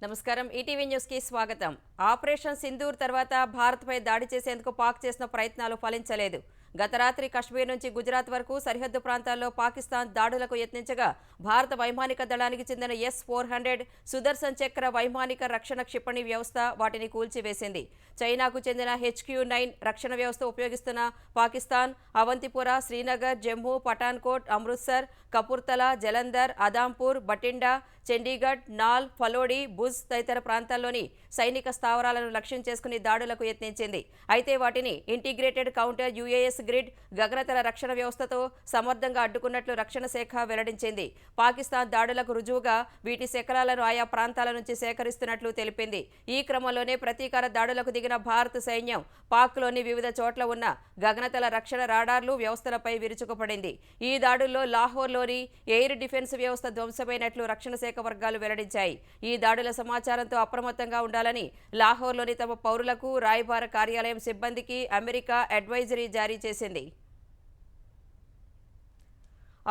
నమస్కారం ETV news కి స్వాగతం. ఆపరేషన్ సింధూర్ తర్వాత భారత్పై దాడి చేసేందుకు పాక్ చేసిన ప్రయత్నాలు ఫలించలేదు. గత రాత్రి కశ్మీర్ నుంచి గుజరాత్ వరకు సరిహద్దు ప్రాంతాల్లో పాకిస్తాన్ దాడులకు యత్నించగా భారత వైమానిక దళానికి చెందిన S-400 సుదర్శన్ చక్ర వైమానిక రక్షణ క్షిపణి వ్యవస్థ వాటిని కూల్చివేసింది. చైనాకు చెందిన HQ-9 రక్షణ వ్యవస్థ ఉపయోగిస్తున్న పాకిస్తాన్ అవంతిపుర, శ్రీనగర్, జమ్మూ, పఠాన్కోట్, అమృత్సర్, కపూర్తలా, జలంధర్, అదాంపూర్, బటిండా, చండీగఢ్, నాల్, ఫలోడి, భుజ్ తదితర ప్రాంతాల్లోని సైనిక స్థావరాలను లక్ష్యం చేసుకుని దాడులకు యత్నించింది. అయితే వాటిని ఇంటిగ్రేటెడ్ కౌంటర్ UAS గ్రిడ్ గగనతల రక్షణ వ్యవస్థతో సమర్థంగా అడ్డుకున్నట్లు రక్షణ శాఖ వెల్లడించింది. పాకిస్తాన్ దాడులకు రుజువుగా వీటి శకలాలను ఆయా ప్రాంతాల నుంచి సేకరిస్తున్నట్లు తెలిపింది. ఈ క్రమంలోనే ప్రతీకార దాడులకు దిగిన భారత సైన్యం పాక్లోని వివిధ చోట్ల ఉన్న గగనతల రక్షణ రాడార్లు వ్యవస్థలపై విరుచుకుపడింది. ఈ దాడుల్లో లాహోర్లోని ఎయిర్ డిఫెన్స్ వ్యవస్థ ధ్వంసమైనట్లు రక్షణ శాఖ వర్గాలు వెల్లడించాయి. ఈ దాడుల సమాచారంతో అప్రమత్తంగా ఉండాలని లాహోర్లోని తమ పౌరులకు రాయబార కార్యాలయం సిబ్బందికి అమెరికా అడ్వైజరీ జారీ చేసింది.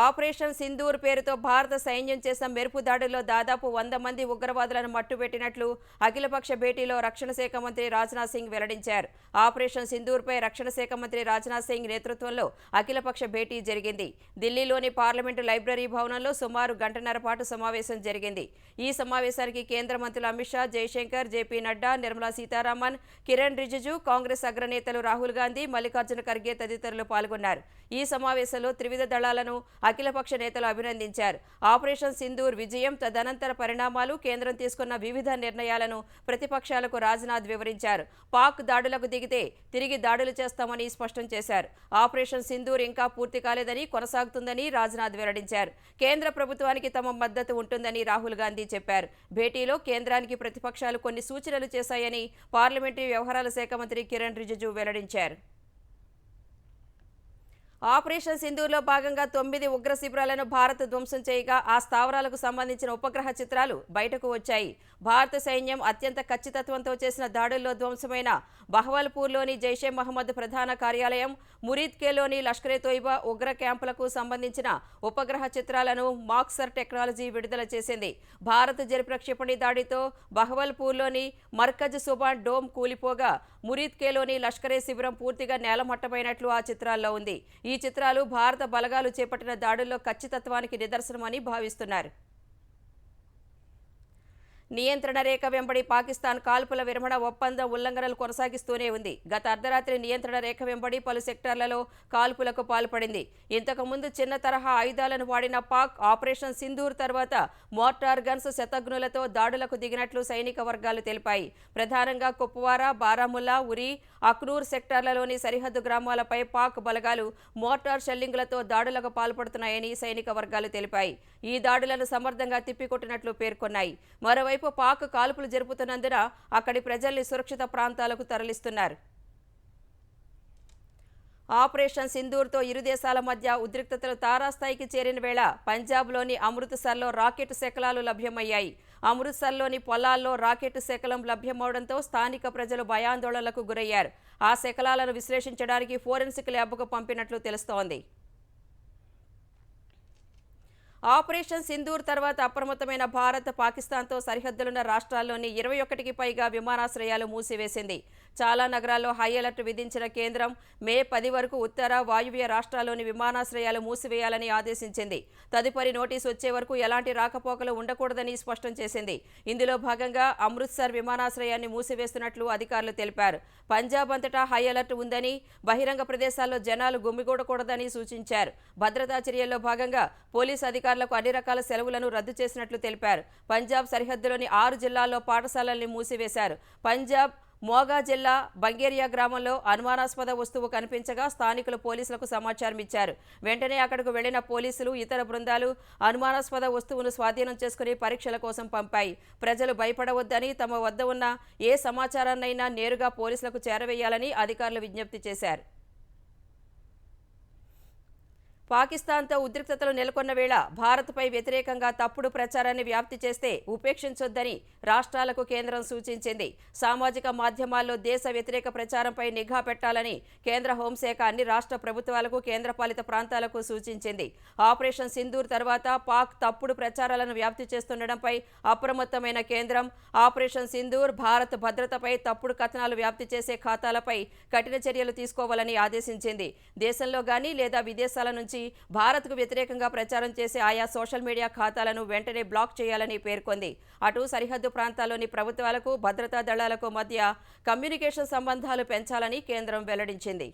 ఆపరేషన్ సింధూర్ పేరుతో భారత సైన్యం చేసిన మెరుపు దాడుల్లో దాదాపు 100 మంది ఉగ్రవాదులను మట్టుపెట్టినట్లు అఖిలపక్ష భేటీలో రక్షణ శాఖ మంత్రి రాజ్నాథ్ సింగ్ వెల్లడించారు. ఆపరేషన్ సింధూర్పై రక్షణ శాఖ మంత్రి రాజ్నాథ్ సింగ్ నేతృత్వంలో అఖిలపక్ష భేటీ జరిగింది. ఢిల్లీలోని పార్లమెంటు లైబ్రరీ భవనంలో సుమారు గంటన్నర పాటు సమావేశం జరిగింది. ఈ సమావేశానికి కేంద్ర మంత్రులు అమిత్ షా, జైశంకర్, JP నడ్డా, నిర్మలా సీతారామన్, కిరణ్ రిజిజు, కాంగ్రెస్ అగ్రనేతలు రాహుల్ గాంధీ, మల్లికార్జున ఖర్గే తదితరులు పాల్గొన్నారు. ఈ సమావేశంలో త్రివిధ దళాలను అఖిలపక్ష నేతలు అభినందించారు. ఆపరేషన్ సింధూర్ విజయం, తదనంతర పరిణామాలు, కేంద్రం తీసుకున్న వివిధ నిర్ణయాలను ప్రతిపక్షాలకు రాజ్నాథ్ వివరించారు. పాక్ దాడులకు దిగితే తిరిగి దాడులు చేస్తామని స్పష్టం చేశారు. ఆపరేషన్ సింధూర్ ఇంకా పూర్తి కాలేదని, కొనసాగుతుందని రాజ్నాథ్ వెల్లడించారు. కేంద్ర ప్రభుత్వానికి తమ మద్దతు ఉంటుందని రాహుల్ గాంధీ చెప్పారు. భేటీలో కేంద్రానికి ప్రతిపక్షాలు కొన్ని సూచనలు చేశాయని పార్లమెంటరీ వ్యవహారాల శాఖ మంత్రి కిరణ్ రిజిజు వెల్లడించారు. ఆపరేషన్ సింధూర్లో భాగంగా 9 ఉగ్ర శిబిరాలను భారత్ ధ్వంసం చేయగా ఆ స్థావరాలకు సంబంధించిన ఉపగ్రహ చిత్రాలు బయటకు వచ్చాయి. భారత సైన్యం అత్యంత ఖచ్చితత్వంతో చేసిన దాడుల్లో ధ్వంసమైన బహవల్పూర్లోని జైషే మహమ్మద్ ప్రధాన కార్యాలయం, మురీద్కేలోని లష్కరే-తోయిబా ఉగ్ర క్యాంపులకు సంబంధించిన ఉపగ్రహ చిత్రాలను మాక్సర్ టెక్నాలజీ విడుదల చేసింది. భారత్ జరిపిన క్షిపణి దాడితో బహవల్పూర్లోని మర్కజ్ సుబాన్ డోమ్ కూలిపోగా మురీద్కేలోని లష్కరే శిబిరం పూర్తిగా నేలమట్టమైనట్లు ఆ చిత్రాల్లో ఉంది. ఈ చిత్రాలు భారత బలగాలు చేపట్టిన దాడుల్లో ఖచ్చితత్వానికి నిదర్శనమని భావిస్తున్నారు. నియంత్రణ రేఖ వెంబడి పాకిస్తాన్ కాల్పుల విరమణ ఒప్పందం ఉల్లంఘనలు కొనసాగిస్తూనే ఉంది. గత అర్ధరాత్రి నియంత్రణ రేఖ వెంబడి పలు సెక్టార్లలో కాల్పులకు పాల్పడింది. ఇంతకుముందు చిన్న తరహా ఆయుధాలను వాడిన పాక్ ఆపరేషన్ సింధూర్ తర్వాత మోర్టార్ గన్స్, శతఘ్నులతో దాడులకు దిగినట్లు సైనిక వర్గాలు తెలిపాయి. ప్రధానంగా కుప్వారా, బారాముల్లా, ఉరి, అఖ్నూర్ సెక్టార్లలోని సరిహద్దు గ్రామాలపై పాక్ బలగాలు మోర్టార్ షెల్లింగులతో దాడులకు పాల్పడుతున్నాయని సైనిక వర్గాలు తెలిపాయి. ఈ దాడులను సమర్థంగా తిప్పికొట్టినట్లు పేర్కొన్నాయి. మరోవైపు పాక్ కాల్పులు జరుపుతున్నందున అక్కడి ప్రజల్ని సురక్షిత ప్రాంతాలకు తరలిస్తున్నారు. ఆపరేషన్ సింధూర్తో ఇరు దేశాల మధ్య ఉద్రిక్తతలు తారాస్థాయికి చేరిన వేళ పంజాబ్లోని అమృత్సర్లో రాకెట్ శకలాలు లభ్యమయ్యాయి. అమృత్సర్లోని పొలాల్లో రాకెట్ శకలం లభ్యమవడంతో స్థానిక ప్రజలు భయాందోళనలకు గురయ్యారు. ఆ శకలాలను విశ్లేషించడానికి ఫోరెన్సిక్ ల్యాబ్కు పంపినట్లు తెలుస్తోంది. ఆపరేషన్ సింధూర్ తర్వాత అప్రమత్తమైన భారత్ పాకిస్తాన్తో సరిహద్దులున్న రాష్ట్రాల్లోని 21కి పైగా విమానాశ్రయాలు మూసివేసింది. చాలా నగరాల్లో హై అలర్ట్ విధించిన కేంద్రం మే 10 వరకు ఉత్తర, వాయువ్య రాష్ట్రాల్లోని విమానాశ్రయాలు మూసివేయాలని ఆదేశించింది. తదుపరి నోటీసు వచ్చే వరకు ఎలాంటి రాకపోకలు ఉండకూడదని స్పష్టం చేసింది. ఇందులో భాగంగా అమృత్సర్ విమానాశ్రయాన్ని మూసివేస్తున్నట్లు అధికారులు తెలిపారు. పంజాబ్ అంతటా హై అలర్ట్ ఉందని, బహిరంగ ప్రదేశాల్లో జనాలు గుమిగూడకూడదని సూచించారు. భద్రతా చర్యల్లో భాగంగా పోలీసు అధికారులకు అన్ని రకాల సెలవులను రద్దు చేసినట్లు తెలిపారు. పంజాబ్ సరిహద్దులోని 6 జిల్లాల్లో పాఠశాలల్ని మూసివేశారు. పంజాబ్ మోగా జిల్లా బంగేరియా గ్రామంలో అనుమానాస్పద వస్తువు కనిపించగా స్థానికులు పోలీసులకు సమాచారం ఇచ్చారు. వెంటనే అక్కడకు వెళ్లిన పోలీసులు, ఇతర బృందాలు అనుమానాస్పద వస్తువును స్వాధీనం చేసుకుని పరీక్షల కోసం పంపాయి. ప్రజలు భయపడవద్దని, తమ వద్ద ఉన్న ఏ సమాచారాన్నైనా నేరుగా పోలీసులకు చేరవేయాలని అధికారులు విజ్ఞప్తి చేశారు. పాకిస్తాన్తో ఉద్రిక్తతలు నెలకొన్న వేళ భారత్పై వ్యతిరేకంగా తప్పుడు ప్రచారాన్ని వ్యాప్తి చేస్తే ఉపేక్షించొద్దని రాష్ట్రాలకు కేంద్రం సూచించింది. సామాజిక మాధ్యమాల్లో దేశ వ్యతిరేక ప్రచారంపై నిఘా పెట్టాలని కేంద్ర హోంశాఖ అన్ని రాష్ట్ర ప్రభుత్వాలకు, కేంద్రపాలిత ప్రాంతాలకు సూచించింది. ఆపరేషన్ సింధూర్ తర్వాత పాక్ తప్పుడు ప్రచారాలను వ్యాప్తి చేస్తుండటంపై అప్రమత్తమైన కేంద్రం ఆపరేషన్ సింధూర్, భారత్ భద్రతపై తప్పుడు కథనాలు వ్యాప్తి చేసే ఖాతాలపై కఠిన చర్యలు తీసుకోవాలని ఆదేశించింది. దేశంలో గానీ లేదా విదేశాల నుంచి భారత్కు వ్యతిరేకంగా ప్రచారం చేసే ఆయా సోషల్ మీడియా ఖాతాలను వెంటనే బ్లాక్ చేయాలని పేర్కొంది. అటు సరిహద్దు ప్రాంతాల్లోని ప్రభుత్వాలకు, భద్రతా దళాలకు మధ్య కమ్యూనికేషన్ సంబంధాలు పెంచాలని కేంద్రం వెల్లడించింది.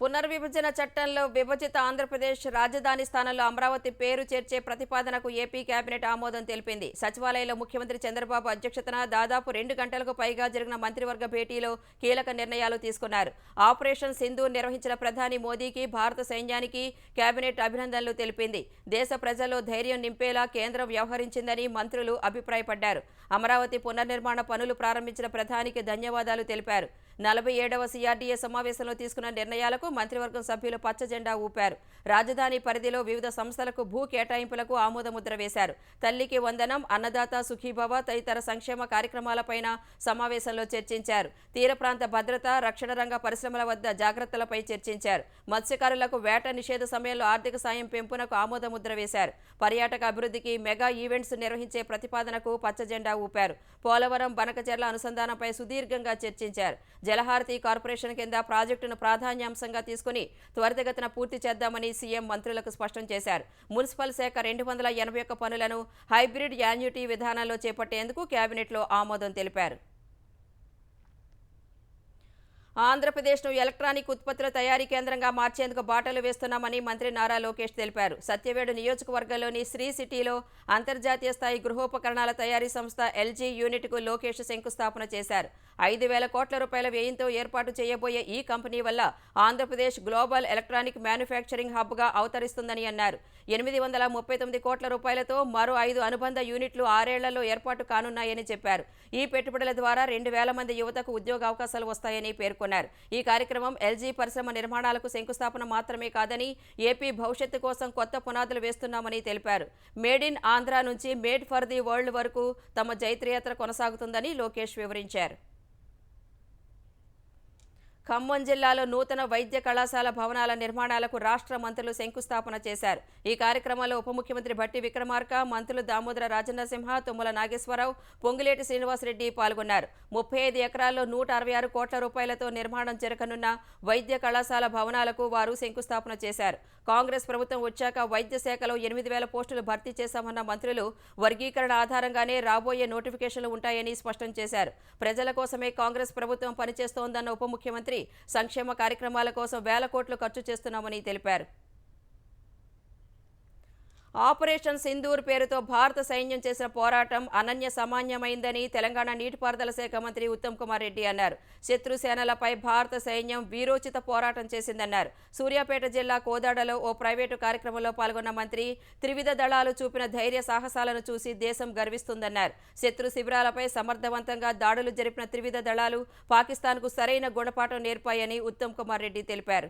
పునర్విభజన చట్టంలో విభజిత ఆంధ్రప్రదేశ్ రాజధాని స్థానంలో అమరావతి పేరు చేర్చే ప్రతిపాదనకు ఏపీ కేబినెట్ ఆమోదం తెలిపింది. సచివాలయంలో ముఖ్యమంత్రి చంద్రబాబు అధ్యక్షతన దాదాపు 2 గంటలకు పైగా జరిగిన మంత్రివర్గ భేటీలో కీలక నిర్ణయాలు తీసుకున్నారు. ఆపరేషన్ సింధూర్ నిర్వహించిన ప్రధాని మోదీకి, భారత సైన్యానికి కేబినెట్ అభినందనలు తెలిపింది. దేశ ప్రజల్లో ధైర్యం నింపేలా కేంద్రం వ్యవహరించిందని మంత్రులు అభిప్రాయపడ్డారు. అమరావతి పునర్నిర్మాణ పనులు ప్రారంభించిన ప్రధానికి ధన్యవాదాలు తెలిపారు. 47వ CRDA సమావేశంలో తీసుకున్న నిర్ణయాలకు మంత్రివర్గం సభ్యులు పచ్చజెండా ఊపారు. రాజధాని పరిధిలో వివిధ సంస్థలకు భూ కేటాయింపులకు ఆమోదముద్ర వేశారు. తల్లికి వందనం, అన్నదాత సుఖీభవ తదితర సంక్షేమ కార్యక్రమాలపైన సమావేశంలో చర్చించారు. తీర ప్రాంత భద్రత, రక్షణ రంగ పరిశ్రమల వద్ద జాగ్రత్తలపై చర్చించారు. మత్స్యకారులకు వేట నిషేధ సమయంలో ఆర్థిక సాయం పెంపునకు ఆమోదముద్ర వేశారు. పర్యాటక అభివృద్ధికి మెగా ఈవెంట్స్ నిర్వహించే ప్రతిపాదనకు పచ్చజెండా ఊపారు. పోలవరం, బనకచెర్ల అనుసంధానంపై సుదీర్ఘంగా చర్చించారు. జలహారతి కార్పొరేషన్ కింద ప్రాజెక్టును ప్రాధాన్యాంశంగా తీసుకుని త్వరితగతిన పూర్తి చేద్దామని సీఎం మంత్రులకు స్పష్టం చేశారు. మున్సిపల్ శాఖ 281 పనులను హైబ్రిడ్ యాన్యుటీ విధానంలో చేపట్టేందుకు కేబినెట్లో ఆమోదం తెలిపారు. ఆంధ్రప్రదేశ్ను ఎలక్ట్రానిక్ ఉత్పత్తుల తయారీ కేంద్రంగా మార్చేందుకు బాటలు వేస్తున్నామని మంత్రి నారా లోకేష్ తెలిపారు. సత్యవేడు నియోజకవర్గంలోని శ్రీ సిటీలో అంతర్జాతీయ స్థాయి గృహోపకరణాల తయారీ సంస్థ LG యూనిట్కు లోకేష్ శంకుస్థాపన చేశారు. 5,000 కోట్ల రూపాయల వ్యయంతో ఏర్పాటు చేయబోయే ఈ కంపెనీ వల్ల ఆంధ్రప్రదేశ్ గ్లోబల్ ఎలక్ట్రానిక్ మ్యానుఫ్యాక్చరింగ్ హబ్గా అవతరిస్తుందని అన్నారు. 839 కోట్ల రూపాయలతో మరో 5 అనుబంధ యూనిట్లు 6 ఏళ్లలో ఏర్పాటు కానున్నాయని చెప్పారు. ఈ పెట్టుబడుల ద్వారా 2,000 మంది యువతకు ఉద్యోగ అవకాశాలు వస్తాయని పేర్కొన్నారు. ఈ కార్యక్రమం LG పరిశ్రమ నిర్మాణాలకు శంకుస్థాపన మాత్రమే కాదని ఏపీ భవిష్యత్తు కోసం కొత్త పునాదులు వేస్తున్నామని తెలిపారు. మేడ్ ఇన్ ఆంధ్ర నుంచి మేడ్ ఫర్ ది వరల్డ్ వరకు తమ జైత్రయాత్ర కొనసాగుతుందని లోకేష్ వివరించారు. ఖమ్మం జిల్లాలో నూతన వైద్య కళాశాల భవనాల నిర్మాణాలకు రాష్ట్ర మంత్రులు శంకుస్థాపన చేశారు. ఈ కార్యక్రమంలో ఉప ముఖ్యమంత్రి భట్టి విక్రమార్క, మంత్రులు దామోదర రాజనరసింహ, తుమ్మల నాగేశ్వరరావు, పొంగులేటి శ్రీనివాసరెడ్డి పాల్గొన్నారు. 35 ఎకరాల్లో 166 కోట్ల రూపాయలతో నిర్మాణం జరగనున్న వైద్య కళాశాల భవనాలకు వారు శంకుస్థాపన చేశారు. కాంగ్రెస్ ప్రభుత్వం వచ్చాక వైద్య శాఖలో 8,000 పోస్టులు భర్తీ చేశామన్న మంత్రులు వర్గీకరణ ఆధారంగానే రాబోయే నోటిఫికేషన్లు ఉంటాయని స్పష్టం చేశారు. ప్రజల కోసమే కాంగ్రెస్ ప్రభుత్వం పనిచేస్తోందన్న ఉప ముఖ్యమంత్రి సంక్షేమ కార్యక్రమాల కోసం వేల కోట్లు ఖర్చు చేస్తున్నామని తెలిపారు. ఆపరేషన్ సింధూర్ పేరుతో భారత సైన్యం చేసిన పోరాటం అనన్య సామాన్యమైందని తెలంగాణ నీటిపారుదల శాఖ మంత్రి ఉత్తమ్ కుమార్ రెడ్డి అన్నారు. శత్రు సేనలపై భారత సైన్యం వీరోచిత పోరాటం చేసిందన్నారు. సూర్యాపేట జిల్లా కోదాడలో ఓ ప్రైవేటు కార్యక్రమంలో పాల్గొన్న మంత్రి త్రివిధ దళాలు చూపిన ధైర్య సాహసాలను చూసి దేశం గర్విస్తుందన్నారు. శత్రు శిబిరాలపై సమర్థవంతంగా దాడులు జరిపిన త్రివిధ దళాలు పాకిస్తాన్కు సరైన గుణపాఠం నేర్పాయని ఉత్తమ్ కుమార్ రెడ్డి తెలిపారు.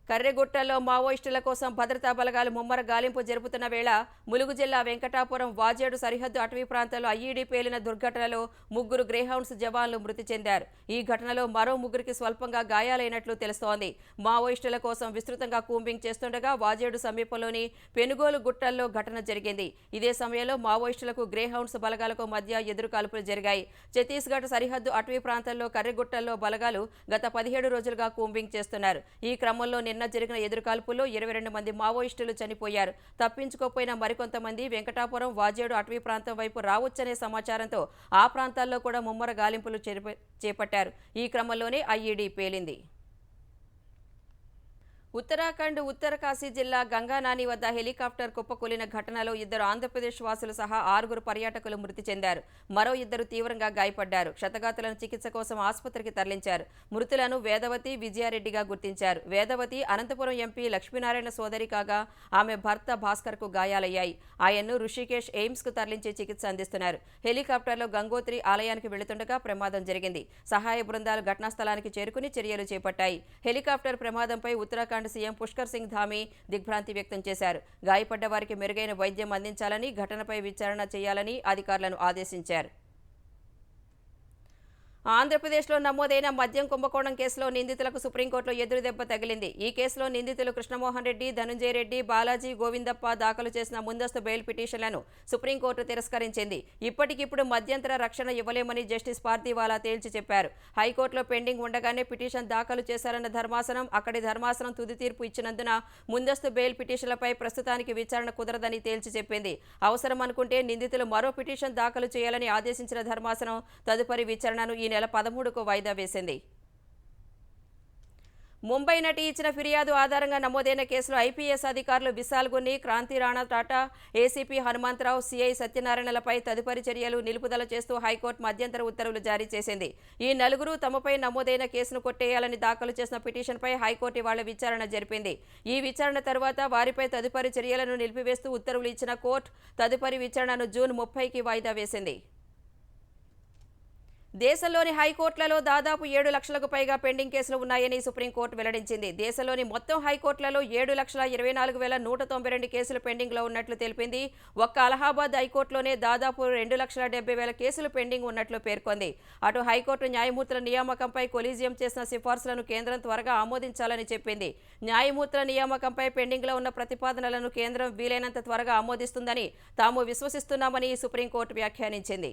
కర్రెగుట్టలో మావోయిస్టుల కోసం భద్రతా బలగాలు ముమ్మర గాలింపు జరుపుతున్న వేళ ములుగు జిల్లా వెంకటాపురం వాజేడు సరిహద్దు అటవీ ప్రాంతంలో ఐఈడీ పేలిన దుర్ఘటనలో 3 గ్రేహౌండ్స్ జవాన్లు మృతి చెందారు. ఈ ఘటనలో మరో 3కి స్వల్పంగా గాయాలైనట్లు తెలుస్తోంది. మావోయిస్టుల కోసం విస్తృతంగా కూంబింగ్ చేస్తుండగా వాజేడు సమీపంలోని పెనుగోలు గుట్టల్లో ఘటన జరిగింది. ఇదే సమయంలో మావోయిస్టులకు గ్రేహౌండ్స్ బలగాలకు మధ్య ఎదురుకాల్పులు జరిగాయి. ఛత్తీస్గఢ్ సరిహద్దు అటవీ ప్రాంతంలో కర్రెగుట్టల్లో బలగాలు గత 17 రోజులుగా కూంబింగ్ చేస్తున్నారు. ఈ క్రమంలో నిన్న జరిగిన ఎదురుకాల్పుల్లో 22 మంది మావోయిస్టులు చనిపోయారు. తప్పించుకోపోయిన మరికొంతమంది వెంకటాపురం, వాజేడు అటవీ ప్రాంతం వైపు రావచ్చనే సమాచారంతో ఆ ప్రాంతాల్లో కూడా ముమ్మర గాలింపులు చేపట్టారు. ఈ క్రమంలోనే ఐఈడీ పేలింది. ఉత్తరాఖండ్ ఉత్తరకాశీ జిల్లా గంగానాని వద్ద హెలికాప్టర్ కుప్పకూలిన ఘటనలో 2 ఆంధ్రప్రదేశ్ వాసులు సహా 6 పర్యాటకులు మృతి చెందారు. మరో 2 తీవ్రంగా గాయపడ్డారు. క్షతగాతులను చికిత్స కోసం ఆసుపత్రికి తరలించారు. మృతులను వేదవతి, విజయారెడ్డిగా గుర్తించారు. వేదవతి అనంతపురం ఎంపీ లక్ష్మీనారాయణ సోదరి కాగా ఆమె భర్త భాస్కర్కు గాయాలయ్యాయి. ఆయన్ను రుషికేశ్ ఎయిమ్స్కు తరలించి చికిత్స అందిస్తున్నారు. హెలికాప్టర్లో గంగోత్రి ఆలయానికి వెళుతుండగా ప్రమాదం జరిగింది. సహాయ బృందాలు ఘటనా స్థలానికి చేరుకుని చర్యలు చేపట్టాయి. హెలికాప్టర్ ప్రమాదంపై ఉత్తరాఖండ్ సీఎం పుష్కర్ సింగ్ ధామీ దిగ్భ్రాంతి వ్యక్తం చేశారు. గాయపడ్డ వారికి మెరుగైన వైద్యం అందించాలని, ఘటనపై విచారణ చేయాలని అధికారులను ఆదేశించారు. ఆంధ్రప్రదేశ్లో నమోదైన మద్యం కుంభకోణం కేసులో నిందితులకు సుప్రీంకోర్టులో ఎదురుదెబ్బ తగిలింది. ఈ కేసులో నిందితులు కృష్ణమోహన్ రెడ్డి, ధనుంజయ రెడ్డి, బాలాజీ, గోవిందప్ప దాఖలు చేసిన ముందస్తు బెయిల్ పిటిషన్లను సుప్రీంకోర్టు తిరస్కరించింది. ఇప్పటికిప్పుడు మధ్యంతర రక్షణ ఇవ్వలేమని జస్టిస్ పార్థివాలా తేల్చి చెప్పారు. హైకోర్టులో పెండింగ్ ఉండగానే పిటిషన్ దాఖలు చేశారన్న ధర్మాసనం, అక్కడి ధర్మాసనం తుది తీర్పు ఇచ్చినందున ముందస్తు బెయిల్ పిటిషన్లపై ప్రస్తుతానికి విచారణ కుదరదని తేల్చి చెప్పింది. అవసరం అనుకుంటే నిందితులు మరో పిటిషన్ దాఖలు చేయాలని ఆదేశించిన ధర్మాసనం తదుపరి విచారణను ఈ నెల 13కు వాయిదా వేసింది. ముంబై నటి ఇచ్చిన ఫిర్యాదు ఆధారంగా నమోదైన కేసులో ఐపీఎస్ అధికారులు విశాల్ గున్ని, క్రాంతి రాణా టాటా, ఏసీపీ హనుమంతరావు, సిఐ సత్యనారాయణలపై తదుపరి చర్యలు నిలుపుదల చేస్తూ హైకోర్టు మధ్యంతర ఉత్తర్వులు జారీ చేసింది. ఈ నలుగురు తమపై నమోదైన కేసును కొట్టేయాలని దాఖలు చేసిన పిటిషన్పై హైకోర్టు ఇవాళ విచారణ జరిపింది. ఈ విచారణ తర్వాత వారిపై తదుపరి చర్యలను నిలిపివేస్తూ ఉత్తర్వులు ఇచ్చిన కోర్టు తదుపరి విచారణను జూన్ 30కి వాయిదా వేసింది. దేశంలోని హైకోర్టులలో దాదాపు 7 లక్షలకు పైగా పెండింగ్ కేసులు ఉన్నాయని సుప్రీంకోర్టు వెల్లడించింది. దేశంలోని మొత్తం హైకోర్టులలో 7,24,192 కేసులు పెండింగ్లో ఉన్నట్లు తెలిపింది. ఒక్క అలహాబాద్ హైకోర్టులోనే దాదాపు 2,70,000 కేసులు పెండింగ్ ఉన్నట్లు పేర్కొంది. అటు హైకోర్టు న్యాయమూర్తుల నియామకంపై కొలీజియం చేసిన సిఫార్సులను కేంద్రం త్వరగా ఆమోదించాలని చెప్పింది. న్యాయమూర్తుల నియామకంపై పెండింగ్లో ఉన్న ప్రతిపాదనలను కేంద్రం వీలైనంత త్వరగా ఆమోదిస్తుందని తాము విశ్వసిస్తున్నామని సుప్రీంకోర్టు వ్యాఖ్యానించింది.